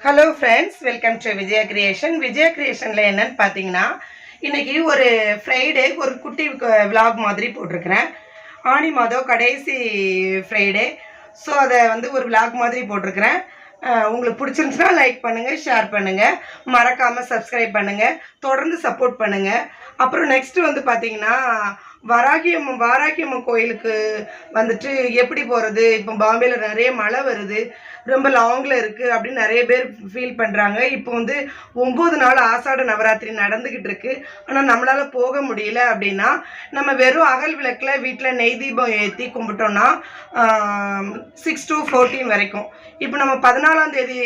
Hello friends, welcome to Vijaya creation. Vijaya கிரியேஷனில் என்னன்னு பார்த்தீங்கன்னா, இன்னைக்கு ஒரு ஃப்ரைடே ஒரு குட்டி விலாக் மாதிரி போட்டிருக்கிறேன். ஆனி மாதம் கடைசி ஃப்ரைடே. ஸோ அதை வந்து ஒரு விலாக் மாதிரி போட்டிருக்கிறேன். உங்களுக்கு பிடிச்சிருந்துச்சுன்னா லைக் பண்ணுங்கள், ஷேர் பண்ணுங்கள், மறக்காமல் சப்ஸ்கிரைப் பண்ணுங்கள், தொடர்ந்து சப்போர்ட் பண்ணுங்கள். அப்புறம் நெக்ஸ்ட்டு வந்து பார்த்தீங்கன்னா, வாராகியம்மன் கோயிலுக்கு வந்துட்டு எப்படி போகிறது, இப்போ பாம்பேயில் நிறைய மழை வருது, ரொம்ப லாங்கில் இருக்குது அப்படின்னு நிறைய பேர் ஃபீல் பண்ணுறாங்க. இப்போ வந்து 9 நாள் ஆசாட நவராத்திரி நடந்துக்கிட்டு இருக்கு. ஆனால் நம்மளால் போக முடியல அப்படின்னா, நம்ம வெறும் அகல் விளக்கில் வீட்டில் நெய் தீபம் ஏற்றி கும்பிட்டோன்னா 6 to 14 வரைக்கும். இப்போ நம்ம 14ஆம் தேதி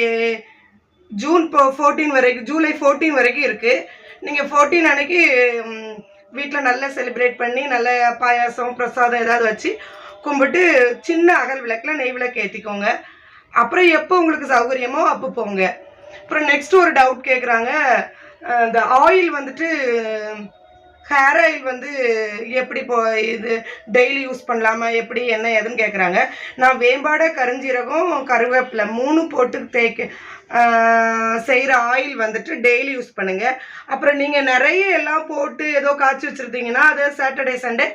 ஜூன் 14 வரைக்கும், ஜூலை 14 வரைக்கும் இருக்குது. நீங்கள் 14 அன்னைக்கு வீட்டில் நல்லா செலிப்ரேட் பண்ணி நல்ல பாயாசம் பிரசாதம் ஏதாவது வச்சு கும்பிட்டு சின்ன அகல் விளக்கில் நெய் விளக்கு ஏற்றிக்கோங்க. அப்புறம் எப்போ உங்களுக்கு சௌகரியமோ அப்போ போங்க. அப்புறம் நெக்ஸ்ட் ஒரு டவுட் கேட்குறாங்க, இந்த ஆயில் வந்துட்டு ஹேர் ஆயில் வந்து எப்படி இது டெய்லி யூஸ் பண்ணலாமா, எப்படி என்ன ஏதுன்னு கேட்குறாங்க. நான் வேம்பாடை, கருஞ்சீரகம், கருவேப்பிலை 3 போட்டு செய்கிற ஆயில் வந்துட்டு டெய்லி யூஸ் பண்ணுங்கள். அப்புறம் நீங்கள் நிறைய எல்லாம் போட்டு ஏதோ காய்ச்சி வச்சுருந்தீங்கன்னா அதை சாட்டர்டே சண்டே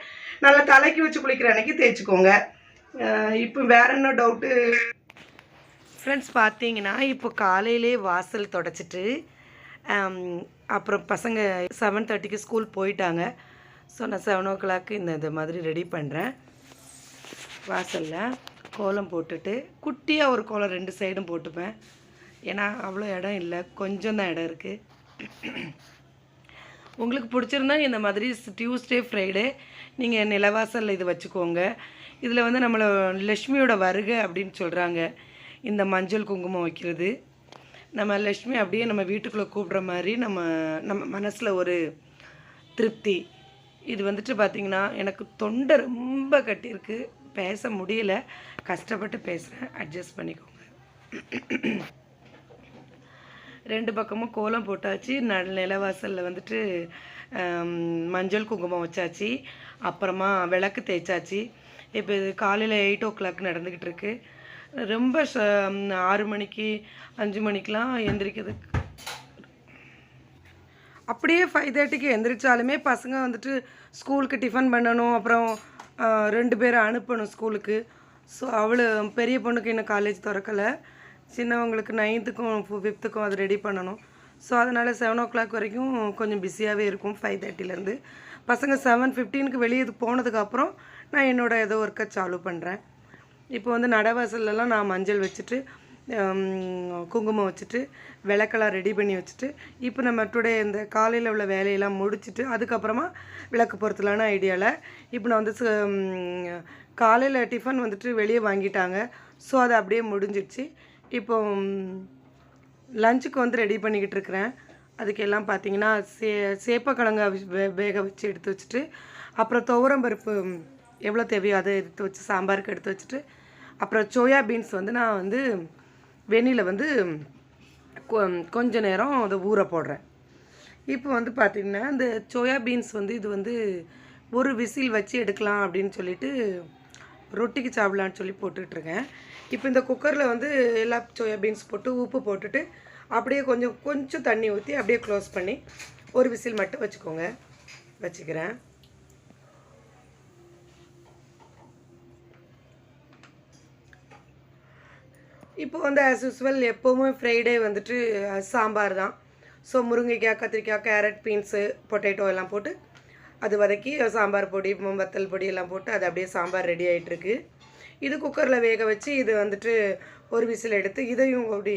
நல்லா தலைக்கு வச்சு குளிக்கிற அன்னைக்கு தேய்ச்சிக்கோங்க. இப்போ வேற என்ன டவுட்டு ஃப்ரெண்ட்ஸ் பார்த்தீங்கன்னா, இப்போ காலையிலே வாசல் தொடச்சிட்டு அப்புறம் பசங்க 7:30க்கு ஸ்கூல் போயிட்டாங்க. ஸோ நான் 7 o'clock இந்த மாதிரி ரெடி பண்ணுறேன். வாசலில் கோலம் போட்டுட்டு குட்டியாக ஒரு கோலம் 2 சைடும் போட்டுப்பேன். ஏன்னா அவ்வளோ இடம் இல்லை, கொஞ்சம் தான் இடம் இருக்குது. உங்களுக்கு பிடிச்சிருந்தா இந்த மாதிரி டியூஸ்டே ஃப்ரைடே நீங்கள் நிலவாசலில் இது வச்சுக்கோங்க. இதில் வந்து நம்மளை லக்ஷ்மியோட வருகை அப்படின்னு சொல்கிறாங்க. இந்த மஞ்சள் குங்குமம் வைக்கிறது நம்ம லக்ஷ்மி அப்படியே நம்ம வீட்டுக்குள்ளே கூப்பிட்ற மாதிரி நம்ம மனசில் ஒரு திருப்தி. இது வந்துட்டு பார்த்திங்கன்னா, எனக்கு தொண்டை ரொம்ப கட்டியிருக்கு, பேச முடியல, கஷ்டப்பட்டு பேசுகிறேன், அட்ஜஸ்ட் பண்ணிக்கோங்க. 2 பக்கமும் கோலம் போட்டாச்சு. நிலவாசலில் வந்துட்டு மஞ்சள் குங்குமம் வச்சாச்சு. அப்புறமா விளக்கு தேய்ச்சாச்சு. இப்போ இது காலையில் 8 o'clock நடந்துக்கிட்டு இருக்கு. ரொம்ப 6 மணிக்கு 5 மணிக்கெலாம் எந்திரிக்கிறதுக்கு, அப்படியே 5:30க்கு எந்திரிச்சாலுமே பசங்க வந்துட்டு ஸ்கூலுக்கு டிஃபன் பண்ணணும், அப்புறம் 2 பேரை அனுப்பணும் ஸ்கூலுக்கு. ஸோ பெரிய பொண்ணுக்கு இன்னும் காலேஜ் திறக்கலை, சின்னவங்களுக்கு 9th-க்கும் 5th-க்கும் அது ரெடி பண்ணணும். ஸோ அதனால் 7 o'clock வரைக்கும் கொஞ்சம் பிஸியாகவே இருக்கும். 5:30லேருந்து பசங்க 7:15க்கு வெளியே போனதுக்கப்புறம் நான் என்னோடய ஏதோ ஒர்க்கை சாலு பண்ணுறேன். இப்போ வந்து நடவாசல்லாம் நான் மஞ்சள் வச்சுட்டு குங்குமம் வச்சுட்டு விளக்கெல்லாம் ரெடி பண்ணி வச்சுட்டு, இப்போ நம்ம டுடே இந்த காலையில் உள்ள வேலையெல்லாம் முடிச்சுட்டு அதுக்கப்புறமா விளக்கு பொறுத்தலான ஐடியாவில் இப்போ நான் வந்து காலையில் டிஃபன் வந்துட்டு வெளியே வாங்கிட்டாங்க. ஸோ அது அப்படியே முடிஞ்சிடுச்சு. இப்போ லஞ்சுக்கு வந்து ரெடி பண்ணிக்கிட்டு இருக்கிறேன். அதுக்கெல்லாம் பார்த்திங்கன்னா சேப்பக்கிழங்க வேக வச்சு எடுத்து வச்சுட்டு, அப்புறம் துவரம்பருப்பு எவ்வளோ தேவையோ அதை எடுத்து வச்சு சாம்பாருக்கு எடுத்து வச்சுட்டு, அப்புறம் சோயா பீன்ஸ் வந்து நான் வந்து வெந்நியில் வந்து கொஞ்ச நேரம் அதை ஊற போடுறேன். இப்போ வந்து பார்த்திங்கன்னா இந்த சோயா பீன்ஸ் வந்து இது வந்து ஒரு விசில் வச்சு எடுக்கலாம் அப்படின்னு சொல்லிட்டு ரொட்டிக்கு சாப்பிடலான்னு சொல்லி போட்டுட்ருக்கேன். இப்போ இந்த குக்கரில் வந்து எல்லா சோயா பீன்ஸ் போட்டு உப்பு போட்டுட்டு அப்படியே கொஞ்சம் தண்ணி ஊற்றி அப்படியே க்ளோஸ் பண்ணி ஒரு விசில் மட்டும் வச்சுக்கிறேன். இப்போ வந்து ஆஸ் யூஸ்வல் எப்போவுமே ஃப்ரைடே வந்துட்டு சாம்பார் தான். ஸோ முருங்கைக்காய், கத்திரிக்காய், கேரட், பீன்ஸு, பொட்டேட்டோ எல்லாம் போட்டு அது வதக்கி சாம்பார் பொடி, வத்தல் பொடி எல்லாம் போட்டு அது அப்படியே சாம்பார் ரெடி ஆகிட்டுருக்கு. இது குக்கரில் வேக வச்சு இது வந்துட்டு ஒரு விசில் எடுத்து இதையும் அப்படி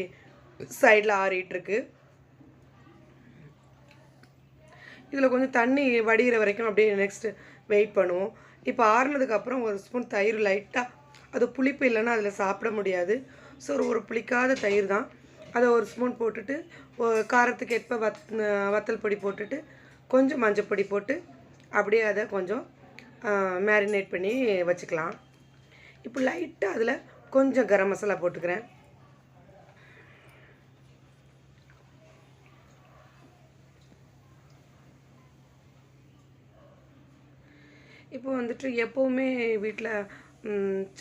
சைடில் ஆறிட்டுருக்கு. இதில் கொஞ்சம் தண்ணி வடிகிற வரைக்கும் அப்படியே நெக்ஸ்ட்டு வெயிட் பண்ணுவோம். இப்போ ஆறுனதுக்கப்புறம் ஒரு ஸ்பூன் தயிர் லைட்டாக, அது புளிப்பு இல்லைன்னா அதில் சாப்பிட முடியாது. ஸோ ஒரு புளிக்காத தயிர் தான், அதை ஒரு ஸ்பூன் போட்டுட்டு காரத்துக்கு ஏற்ப வத்தல் பொடி போட்டுட்டு கொஞ்சம் மஞ்சள் பொடி போட்டு அப்படியே அதை கொஞ்சம் மேரினேட் பண்ணி வச்சுக்கலாம். இப்போ லைட்டாக அதில் கொஞ்சம் கரம் மசாலா போட்டுக்கிறேன். இப்போ வந்துட்டு எப்போவுமே வீட்டில்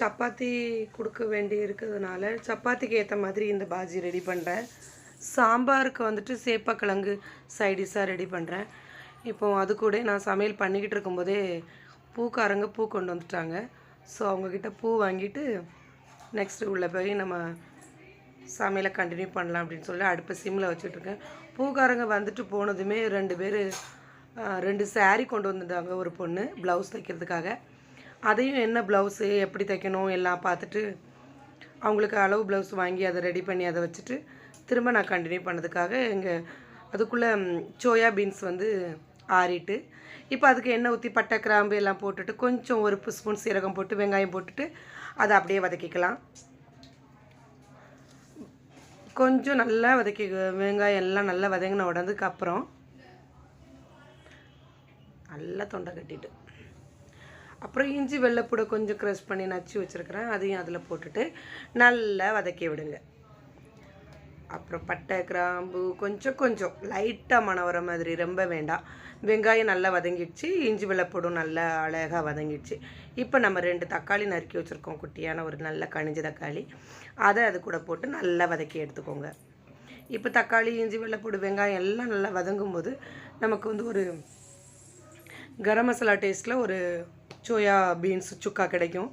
சப்பாத்தி கொடுக்க வேண்டி இருக்கிறதுனால சப்பாத்திக்கு ஏற்ற மாதிரி இந்த பாஜி ரெடி பண்ணுறேன். சாம்பாருக்கு வந்துட்டு சேப்பக்கிழங்கு சைடிஷாக ரெடி பண்ணுறேன். இப்போது அது கூட நான் சமையல் பண்ணிக்கிட்டு இருக்கும்போதே பூக்காரங்க பூ கொண்டு வந்துட்டாங்க. ஸோ அவங்கக்கிட்ட பூ வாங்கிட்டு நெக்ஸ்ட்டு உள்ளே போய் நம்ம சமையலை கண்டினியூ பண்ணலாம் அப்படின்னு சொல்லி அடுப்பை சிம்மில் வச்சுட்ருக்கேன். பூக்காரங்க வந்துட்டு போனதுமே 2 பேர் 2 சாரீ கொண்டு வந்துட்டாங்க. ஒரு பொண்ணு ப்ளவுஸ் தைக்கிறதுக்காக. அதையும் என்ன ப்ளவுஸு எப்படி தைக்கணும் எல்லாம் பார்த்துட்டு அவங்களுக்கு அளவு ப்ளவுஸ் வாங்கி அதை ரெடி பண்ணி அதை வச்சுட்டு திரும்ப நான் கண்டினியூ பண்ணதுக்காக அதுக்குள்ளே சோயா பீன்ஸ் வந்து ஆறிட்டு இப்போ அதுக்கு எண்ணெய் ஊற்றி பட்டை கிராம்பு எல்லாம் போட்டுட்டு கொஞ்சம் 1 ஸ்பூன் சீரகம் போட்டு வெங்காயம் போட்டுட்டு அதை அப்படியே வதக்கிக்கலாம். கொஞ்சம் நல்லா வெங்காயம் எல்லாம் நல்லா வதங்கின உடனதுக்கு அப்புறம் நல்லா தொண்டை கட்டிட்டு அப்புறம் இஞ்சி வெள்ளைப்பூடை கொஞ்சம் க்ரஷ் பண்ணி நச்சு வச்சுருக்கிறேன். அதையும் அதில் போட்டுட்டு நல்லா வதக்கி விடுங்க. அப்புறம் பட்டை கிராம்பு கொஞ்சம் லைட்டாக மணம் வர மாதிரி, ரொம்ப வேண்டாம். வெங்காயம் நல்லா வதங்கிடுச்சு, இஞ்சி வெள்ளைப்பூடும் நல்லா அழகாக வதங்கிடுச்சு. இப்போ நம்ம 2 தக்காளி நறுக்கி வச்சுருக்கோம், குட்டியான ஒரு நல்ல கனிஞ்ச தக்காளி. அதை அது கூட போட்டு நல்லா வதக்கி எடுத்துக்கோங்க. இப்போ தக்காளி இஞ்சி வெள்ளைப்பூடு வெங்காயம் எல்லாம் நல்லா வதங்கும்போது நமக்கு வந்து ஒரு கரம் மசாலா டேஸ்ட்டில் ஒரு சோயா பீன்ஸ் சுக்கா கிடைக்கும்.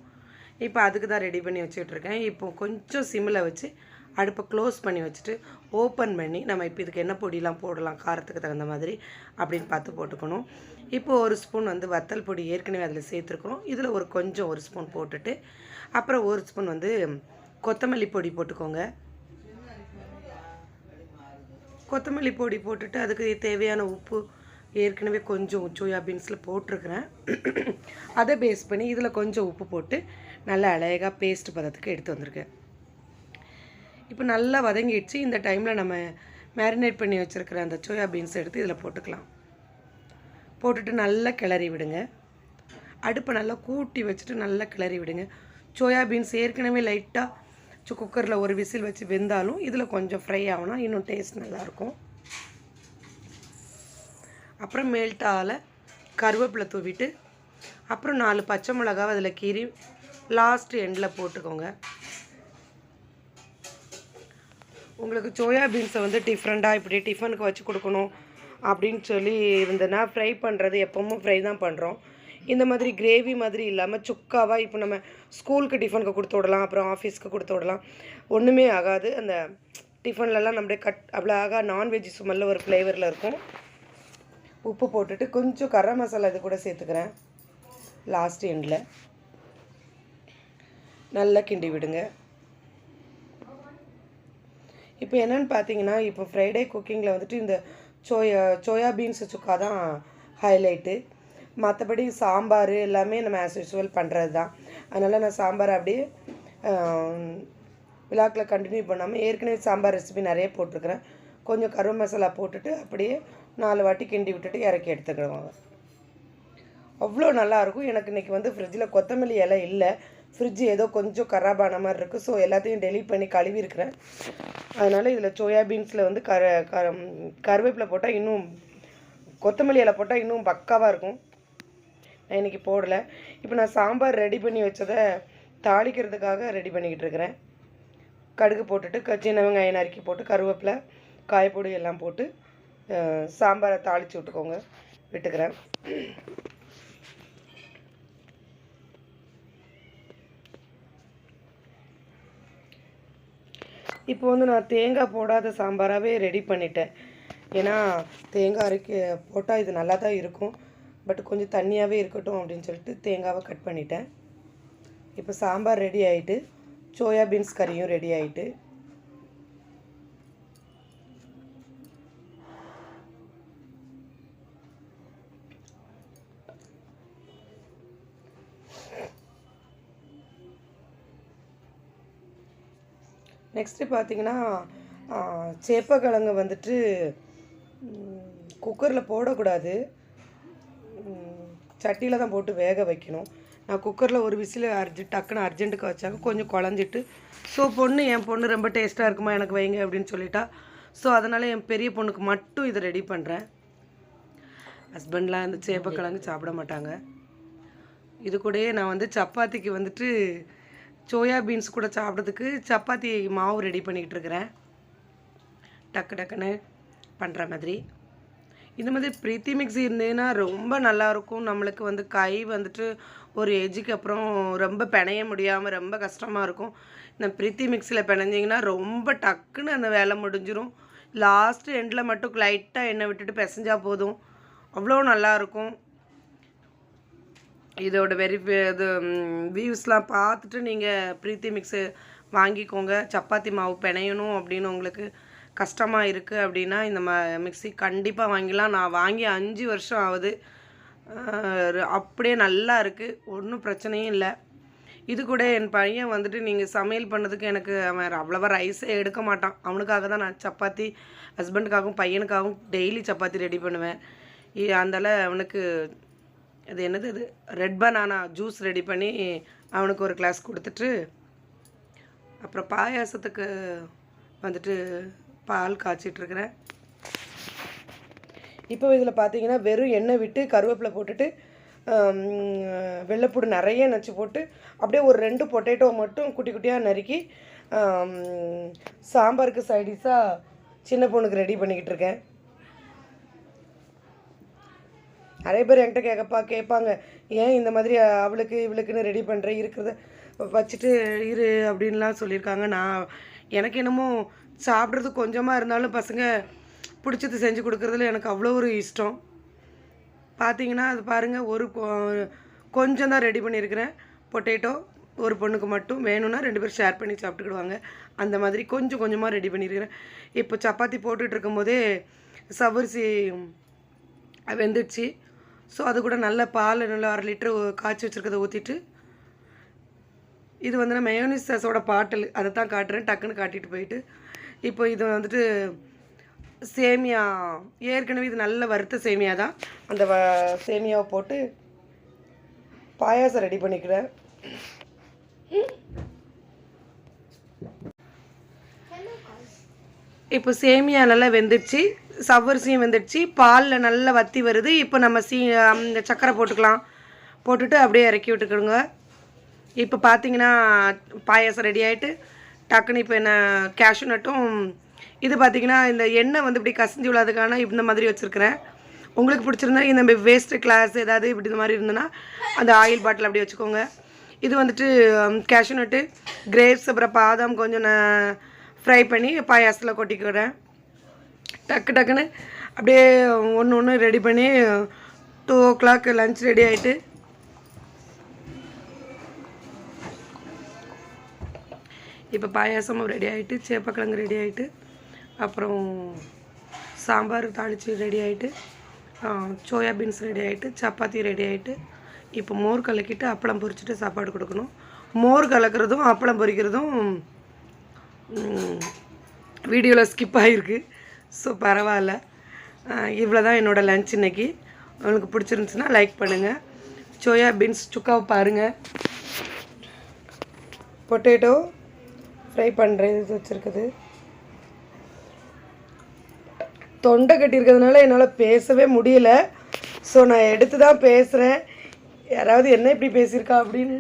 இப்போ அதுக்கு தான் ரெடி பண்ணி வச்சுட்ருக்கேன். இப்போ கொஞ்சம் சிம்மில் வச்சு அடுப்பை க்ளோஸ் பண்ணி வச்சுட்டு ஓப்பன் பண்ணி நம்ம இப்போ இதுக்கு என்ன பொடியெலாம் போடலாம் காரத்துக்கு தகுந்த மாதிரி அப்படின்னு பார்த்து போட்டுக்கணும். இப்போது 1 ஸ்பூன் வந்து வத்தல் பொடி ஏற்கனவே அதில் சேர்த்துருக்கணும். இதில் கொஞ்சம் 1 ஸ்பூன் போட்டுட்டு அப்புறம் 1 ஸ்பூன் வந்து கொத்தமல்லி பொடி போட்டுக்கோங்க. கொத்தமல்லி பொடி போட்டுட்டு அதுக்கு தேவையான உப்பு ஏற்கனவே கொஞ்சம் சோயா பீன்ஸில் போட்டிருக்கிறேன். அதை பேஸ் பண்ணி இதில் கொஞ்சம் உப்பு போட்டு நல்லா அழகாக பேஸ்ட் பதத்துக்கு எடுத்து வந்திருக்கேன். இப்போ நல்லா வதங்கிடுச்சு. இந்த டைமில் நம்ம மேரினேட் பண்ணி வச்சுருக்கிற அந்த சோயா பீன்ஸ் எடுத்து இதில் போட்டுக்கலாம். போட்டுட்டு நல்லா கிளறி விடுங்க. அடுப்பை நல்லா கூட்டி வச்சுட்டு நல்லா கிளறி விடுங்க. சோயா பீன்ஸ் ஏற்கனவே லைட்டாக குக்கரில் ஒரு விசில் வச்சு வெந்தாலும் இதில் கொஞ்சம் ஃப்ரை ஆகணும், இன்னும் டேஸ்ட் நல்லாயிருக்கும். அப்புறம் மேல்டால் கருவேப்பிலை தூவிட்டு அப்புறம் 4 பச்சை மிளகாவை அதில் கீறி லாஸ்ட் எண்டில் போட்டுக்கோங்க. உங்களுக்கு சோயா பீன்ஸை வந்து டிஃப்ரெண்ட்டாக இப்படி டிஃபனுக்கு வச்சு கொடுக்கணும் அப்படின்னு சொல்லி இருந்ததுன்னா ஃப்ரை பண்ணுறது எப்பவும் ஃப்ரை தான் பண்ணுறோம். இந்த மாதிரி கிரேவி மாதிரி இல்லாமல் சுக்காவாக இப்போ நம்ம ஸ்கூலுக்கு டிஃபனுக்கு கொடுத்து விடலாம், அப்புறம் ஆஃபீஸ்க்கு கொடுத்து விடலாம். ஒன்றுமே ஆகாது. அந்த டிஃபன்லலாம் நம்மளே அவ்வளோ நான்வெஜ் ஸ்மெல்ல ஒரு ஃப்ளேவரில் இருக்கும். உப்பு போட்டுட்டு கொஞ்சம் கரம் மசாலா இது கூட சேர்த்துக்கிறேன். லாஸ்ட் எண்டில் நல்லா கிண்டி விடுங்க. இப்போ என்னென்னு பார்த்தீங்கன்னா, இப்போ ஃப்ரைடே குக்கிங்கில் வந்துட்டு இந்த சோயா பீன்ஸ் சுக்கா தான் ஹைலைட்டு. மற்றபடி சாம்பார் எல்லாமே நம்ம ஆஸ் யூஸ்வல் பண்ணுறது தான். அதனால் நான் சாம்பார் அப்படியே விழாக்கில் கண்டினியூ பண்ணாமல் ஏற்கனவே சாம்பார் ரெசிபி நிறைய போட்டிருக்கிறேன். கொஞ்சம் கருவேப்பிலை மசாலா போட்டுட்டு அப்படியே 4 வாட்டி கிண்டி விட்டுட்டு இறக்கி எடுத்துக்கிடுவாங்க. அவ்வளோ நல்லாயிருக்கும். எனக்கு இன்றைக்கி வந்து ஃப்ரிட்ஜில் கொத்தமல்லி இலை இல்லை, ஃப்ரிட்ஜ் ஏதோ கொஞ்சம் கராபான மாதிரி இருக்குது. ஸோ எல்லாத்தையும் டெலீட் பண்ணி கழுவி இருக்கிறேன். அதனால் இதில் சோயா பீன்ஸில் வந்து கருவேப்பிலை போட்டால் இன்னும், கொத்தமல்லி இலை போட்டால் இன்னும் பக்காவாக இருக்கும். நான் இன்றைக்கி போடலை. இப்போ நான் சாம்பார் ரெடி பண்ணி வச்சதை தாளிக்கிறதுக்காக ரெடி பண்ணிக்கிட்டு இருக்கிறேன். கடுகு போட்டுட்டு சின்ன வெங்காயம் நறுக்கி போட்டு கருவேப்பிலை காயப்பொடி எல்லாம் போட்டு சாம்பாரை தாளித்து விட்டுக்கிறேன். இப்போ வந்து நான் தேங்காய் போடாத சாம்பாராகவே ரெடி பண்ணிட்டேன். ஏன்னா தேங்காய் போட்டால் இது நல்லா தான் இருக்கும், பட் கொஞ்சம் தண்ணியாகவே இருக்கட்டும் அப்படின்னு சொல்லிட்டு தேங்காவை கட் பண்ணிட்டேன். இப்போ சாம்பார் ரெடி ஆகிட்டு, சோயா பீன்ஸ் கறியும் ரெடி ஆகிட்டு. நெக்ஸ்ட்டு பார்த்தீங்கன்னா, சேப்பக்கிழங்கு வந்துட்டு குக்கரில் போடக்கூடாது, சட்டியில் தான் போட்டு வேக வைக்கணும். நான் குக்கரில் ஒரு விசில் டக்குன்னு அர்ஜென்ட்டுக்கு வச்சாங்க, கொஞ்சம் குழஞ்சிட்டு. ஸோ என் பொண்ணு ரொம்ப டேஸ்ட்டாக இருக்குமா எனக்கு வைங்க அப்படின்னு சொல்லிட்டா. ஸோ அதனால் என் பெரிய பொண்ணுக்கு மட்டும் இதை ரெடி பண்ணுறேன். ஹஸ்பண்ட்லாம் இந்த சேப்பக்கிழங்கு சாப்பிட மாட்டாங்க. இது கூடயே நான் வந்து சப்பாத்திக்கு வந்துட்டு சோயா பீன்ஸ் கூட சாப்பிட்றதுக்கு சப்பாத்தி மாவு ரெடி பண்ணிக்கிட்டு இருக்கிறேன். டக்கு டக்குன்னு பண்ணுற மாதிரி. இந்த மாதிரி ப்ரீத்தி மிக்ஸி இருந்ததுன்னா ரொம்ப நல்லாயிருக்கும். நம்மளுக்கு வந்து கை வந்துட்டு ஒரு ஏஜுக்கு அப்புறம் ரொம்ப பிணைய முடியாமல் ரொம்ப கஷ்டமாக இருக்கும். இந்த ப்ரீத்தி மிக்ஸியில் பிணைஞ்சிங்கன்னா ரொம்ப டக்குன்னு அந்த வேலை முடிஞ்சிடும். லாஸ்ட்டு எண்டில் மட்டும் லைட்டாக எண்ணெய் விட்டுட்டு பிசைஞ்சா போதும். அவ்வளோ நல்லாயிருக்கும். இதோட இது வியூஸ்லாம் பார்த்துட்டு நீங்கள் ப்ரீத்தி மிக்ஸு வாங்கிக்கோங்க. சப்பாத்தி மாவு பிணையணும் அப்படின்னு உங்களுக்கு கஷ்டமாக இருக்குது அப்படின்னா இந்த மிக்ஸி கண்டிப்பாக வாங்கிடலாம். நான் வாங்கி 5 வருஷம் ஆகுது. அப்படியே நல்லா இருக்குது, ஒன்றும் பிரச்சனையும் இல்லை. இது கூட என் பையன் வந்துட்டு நீங்கள் சமையல் பண்ணதுக்கு எனக்கு அவன் அவ்வளோவா ரைஸே எடுக்க மாட்டான். அவனுக்காக தான் நான் சப்பாத்தி, ஹஸ்பண்டுக்காகவும் பையனுக்காகவும் டெய்லி சப்பாத்தி ரெடி பண்ணுவேன். அதனால் அவனுக்கு அது என்னது அது ரெட் பனானா ஜூஸ் ரெடி பண்ணி அவனுக்கு ஒரு கிளாஸ் கொடுத்துட்டு, அப்புறம் பாயாசத்துக்கு வந்துட்டு பால் காய்ச்சிட்ருக்கிறேன். இப்போ இதில் பார்த்தீங்கன்னா வெறும் எண்ணெய் விட்டு கருவேப்பிலை போட்டுட்டு வெள்ளைப்பூடு நிறைய நச்சு போட்டு அப்படியே ஒரு 2 பொட்டேட்டோ மட்டும் குட்டி குட்டியாக நறுக்கி சாம்பாருக்கு சைடிஷாக சின்ன பொண்ணுக்கு ரெடி பண்ணிக்கிட்டு இருக்கேன். நிறைய பேர் என்கிட்ட கேட்பாங்க, ஏன் இந்த மாதிரி அவளுக்கு இவளுக்குன்னு ரெடி பண்ணுற, இருக்கிறத வச்சுட்டு இரு அப்படின்லாம் சொல்லியிருக்காங்க. எனக்கு என்னமோ சாப்பிட்றது கொஞ்சமாக இருந்தாலும் பசங்க பிடிச்சது செஞ்சு கொடுக்குறதுல எனக்கு அவ்வளோ ஒரு இஷ்டம். பார்த்தீங்கன்னா அது பாருங்கள், கொஞ்சம் தான் ரெடி பண்ணியிருக்கிறேன். பொட்டேட்டோ ஒரு பொண்ணுக்கு மட்டும் வேணும்னா 2 பேர் ஷேர் பண்ணி சாப்பிட்டுக்கிடுவாங்க. அந்த மாதிரி கொஞ்சம் கொஞ்சமாக ரெடி பண்ணியிருக்கிறேன். இப்போ சப்பாத்தி போட்டுட்டு இருக்கும்போதே சவரிசி வெந்துடுச்சு. ஸோ அது கூட நல்ல பால் நல்லா 1/2 லிட்டரு காய்ச்சி வச்சுருக்கதை ஊற்றிட்டு, இது வந்து நான் மயோனிஸ் சாஸோட பாட்டில் அதை தான் காட்டுறேன், டக்குன்னு காட்டிட்டு போயிட்டு. இப்போ இது வந்துட்டு சேமியா, ஏற்கனவே இது நல்ல வறுத்த சேமியா தான். அந்த சேமியாவை போட்டு பாயாசம் ரெடி பண்ணிக்கிறேன். இப்போ சேமியா நல்லா வெந்துடுச்சு, சவ்வரிசியும் வெந்துடுச்சு, பாலில் நல்லா வற்றி வருது. இப்போ நம்ம அந்த சக்கரை போட்டுக்கலாம். போட்டுட்டு அப்படியே இறக்கி விட்டுக்கிடுங்க. இப்போ பார்த்தீங்கன்னா பாயாசம் ரெடி ஆகிட்டு டக்குன்னு இப்போ என்ன கேஷ்யூ நட்டும், இது பார்த்திங்கன்னா இந்த எண்ணெய் வந்து இப்படி கசிஞ்சு விழாதுக்கான இந்த மாதிரி வச்சுருக்கிறேன். உங்களுக்கு பிடிச்சிருந்தா இந்த வேஸ்ட்டு கிளாஸ் ஏதாவது இப்படி இந்த மாதிரி இருந்ததுன்னா அந்த ஆயில் பாட்டில் அப்படி வச்சுக்கோங்க. இது வந்துட்டு கேஷ்யூ நட்டு, கிரேப்ஸ், அப்புறம் பாதாம் கொஞ்சம் நான் ஃப்ரை பண்ணி பாயாசத்தில் கொட்டிக்கிறேன். டக்குன்னு அப்படியே ஒன்று ரெடி பண்ணி 2 o'clock லன்ச் ரெடி ஆகிட்டு, இப்போ பாயாசமும் ரெடி ஆகிட்டு, சேப்பக்கிழங்கு ரெடி ஆகிட்டு, அப்புறம் சாம்பார் தாளித்து ரெடி ஆகிட்டு, சோயா பீன்ஸ் ரெடி ஆகிட்டு, சப்பாத்தி ரெடி ஆகிட்டு, இப்போ மோர் கலக்கிட்டு அப்பளம் பொரிச்சிட்டு சாப்பாடு கொடுக்கணும். மோர் கலக்கிறதும் அப்பளம் பொரிக்கிறதும் வீடியோவில் ஸ்கிப் ஆகிருக்கு. ஸோ பரவாயில்ல. இவ்வளோ தான் என்னோடய லன்ச் இன்றைக்கி. உங்களுக்கு பிடிச்சிருந்துச்சுன்னா லைக் பண்ணுங்கள். சோயா பீன்ஸ் சுக்காவை பாருங்கள். பொட்டேட்டோ ஃப்ரை பண்ணுறது வச்சுருக்குது. தொண்டை கட்டியிருக்கிறதுனால என்னால் பேசவே முடியல. ஸோ நான் எடுத்து தான் பேசுகிறேன். யாராவது என்ன இப்படி பேசியிருக்கா அப்படின்னு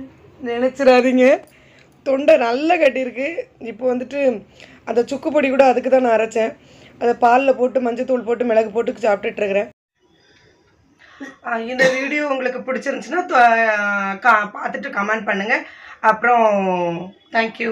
நினச்சிடாதீங்க. தொண்டை நல்லா கட்டியிருக்கு. இப்போ வந்துட்டு அந்த சுக்கு பொடி கூட அதுக்கு தான் நான் அரைச்சேன். அதை பாலில் போட்டு மஞ்சத்தூள் போட்டு மிளகு போட்டு சாப்பிட்டுட்ருக்கிறேன். இந்த வீடியோ உங்களுக்கு பிடிச்சிருந்துச்சுன்னா பார்த்துட்டு கமெண்ட் பண்ணுங்கள். அப்புறம் தேங்க்யூ.